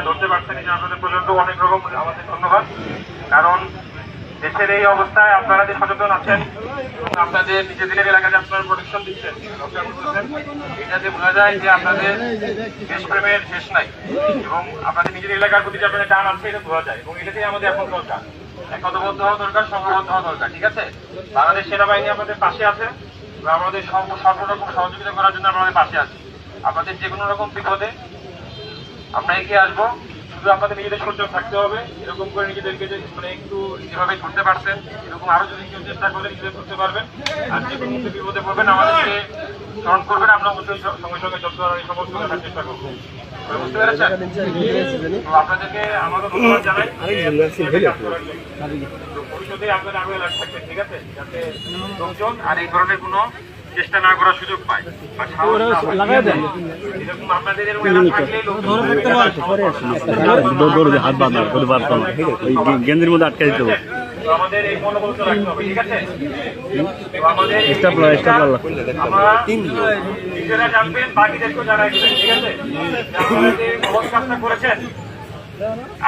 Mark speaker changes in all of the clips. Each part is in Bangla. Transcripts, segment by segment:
Speaker 1: ধরতে পারছেন আপনাদের পর্যন্ত অনেক রকম আমাদের ধন্যবাদ। কারণ দেশের এই অবস্থায় আপনারা যে সচেতন আছেন, আপনাদের নিজেদের এলাকাতে আপনারা প্রোটেকশন দিচ্ছেন, এটাতে বোঝা যায় যে আপনাদের দেশপ্রেমের শেষ নাই এবং আপনাদের নিজের এলাকার প্রতি যে আপনাদের টান আছে এটা বোঝা যায়। এবং এটাতেই আমাদের এখন দরকার, একতাবদ্ধ হওয়া দরকার, সংঘবদ্ধ হওয়া দরকার। ঠিক আছে, বাংলাদেশ সেনাবাহিনী আপনাদের পাশে আছে, আমাদের সর্বরকম সহযোগিতা করার জন্য আমাদের পাশে আছে। আপনাদের যে কোনো রকম বিপদে আমরা এগিয়ে আসবো। শুধু আপনাদের নিজেদের সচেতন থাকতে হবে, এরকম করে নিজেদেরকে যে মানে একটু যেভাবে করতে পারছেন এরকম আরো যদি কেউ চেষ্টা করলে নিজেদের করতে পারবেন। আর যে কোনো বিপদে পড়বেন আমাদেরকে স্মরণ করবেন, আমরা অবশ্যই সঙ্গে সঙ্গে যত এই সমস্ত করার চেষ্টা করবো। বুঝতে পেরেছেন? তো আপনাদেরকে আমাদের ধন্যবাদ জানাই ভবিষ্যতে আপনারা আরো এলাকা থাকবেন। ঠিক আছে, যাতে লোকজন আর এই ধরনের কোনো চেষ্টা না করার সুযোগ পায় বা সাহস না পায়। এরকম আপনাদের এরকম এলাকা থাকলে
Speaker 2: গেঞ্জির মধ্যে আটকে দিতে হবে।
Speaker 1: আমাদের এই মনোবল রাখতে হবে। ঠিক আছে, আমাদের আমরা নিজেরা জানবেন, বাকিদেরকেও জানাই দেবেন। ঠিক আছে, আপনারা যে মহৎ কাজটা করেছেন,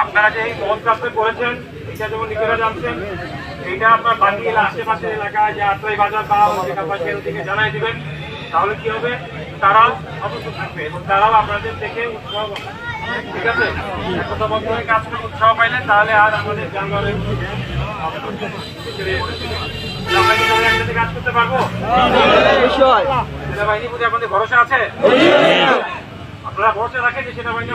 Speaker 1: আপনারা যে এই মহৎ কাজটা করেছেন এটা যেমন নিজেরা জানছেন, এইটা আপনার বাকি আশেপাশের এলাকায় যে আটলাই বাজার বা থেকে জানাই দিবেন। তাহলে কি হবে, তারাও অবশ্য থাকবে এবং তারাও আপনাদের থেকে উৎসাহ পাবে। ঠিক আছে, একতাবদ্ধ হয়ে কাজ করে উৎসাহ পাইলে তাহলে আর আমাদের যানবাহনের কাজ করতে পারবো। সেনাবাহিনীর প্রতি আপনাদের ভরসা আছে? আপনারা ভরসা রাখেন যে সেনাবাহিনী